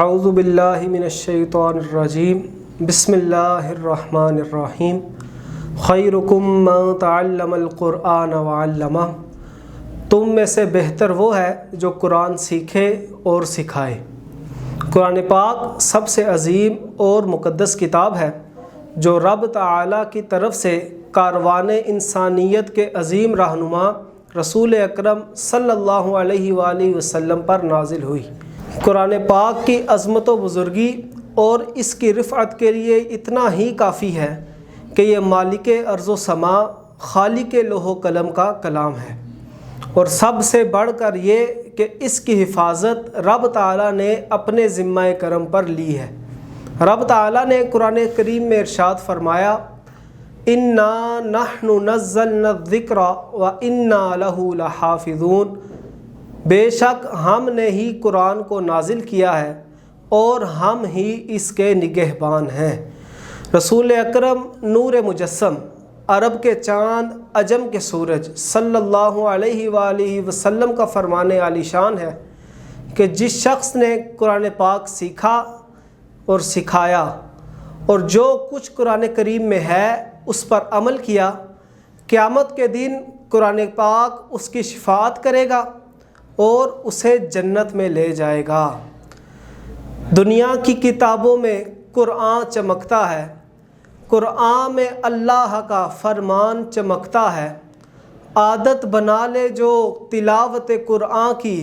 اعوذ باللہ من الشیطان الرجیم بسم اللہ الرحمن الرحیم خیرکم من تعلم القرآن وعلمہ، تم میں سے بہتر وہ ہے جو قرآن سیکھے اور سکھائے۔ قرآن پاک سب سے عظیم اور مقدس کتاب ہے جو رب تعالیٰ کی طرف سے کاروان انسانیت کے عظیم رہنما رسول اکرم صلی اللہ علیہ وآلہ وسلم پر نازل ہوئی۔ قرآن پاک کی عظمت و بزرگی اور اس کی رفعت کے لیے اتنا ہی کافی ہے کہ یہ مالک ارض و سما، خالق لوح و قلم کا کلام ہے، اور سب سے بڑھ کر یہ کہ اس کی حفاظت رب تعالیٰ نے اپنے ذمہ کرم پر لی ہے۔ رب تعالیٰ نے قرآن کریم میں ارشاد فرمایا، اِنَّا نَحْنُ نَزَّلْنَا الذِّكْرَ وَإِنَّا لَهُ لَحَافِظُونَ، بے شک ہم نے ہی قرآن کو نازل کیا ہے اور ہم ہی اس کے نگہبان ہیں۔ رسول اکرم نور مجسم، عرب کے چاند، عجم کے سورج، صلی اللہ علیہ وآلہ وسلم کا فرمان عالی شان ہے کہ جس شخص نے قرآن پاک سیکھا اور سکھایا اور جو کچھ قرآن کریم میں ہے اس پر عمل کیا، قیامت کے دن قرآن پاک اس کی شفاعت کرے گا اور اسے جنت میں لے جائے گا۔ دنیا کی کتابوں میں قرآن چمکتا ہے، قرآن میں اللہ کا فرمان چمکتا ہے۔ عادت بنا لے جو تلاوت قرآن کی،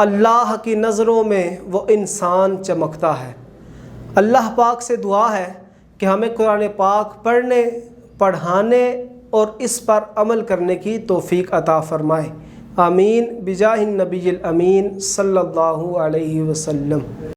اللہ کی نظروں میں وہ انسان چمکتا ہے۔ اللہ پاک سے دعا ہے کہ ہمیں قرآن پاک پڑھنے، پڑھانے اور اس پر عمل کرنے کی توفیق عطا فرمائے۔ آمین بجاہ النبی الامین صلی اللہ علیہ وسلم۔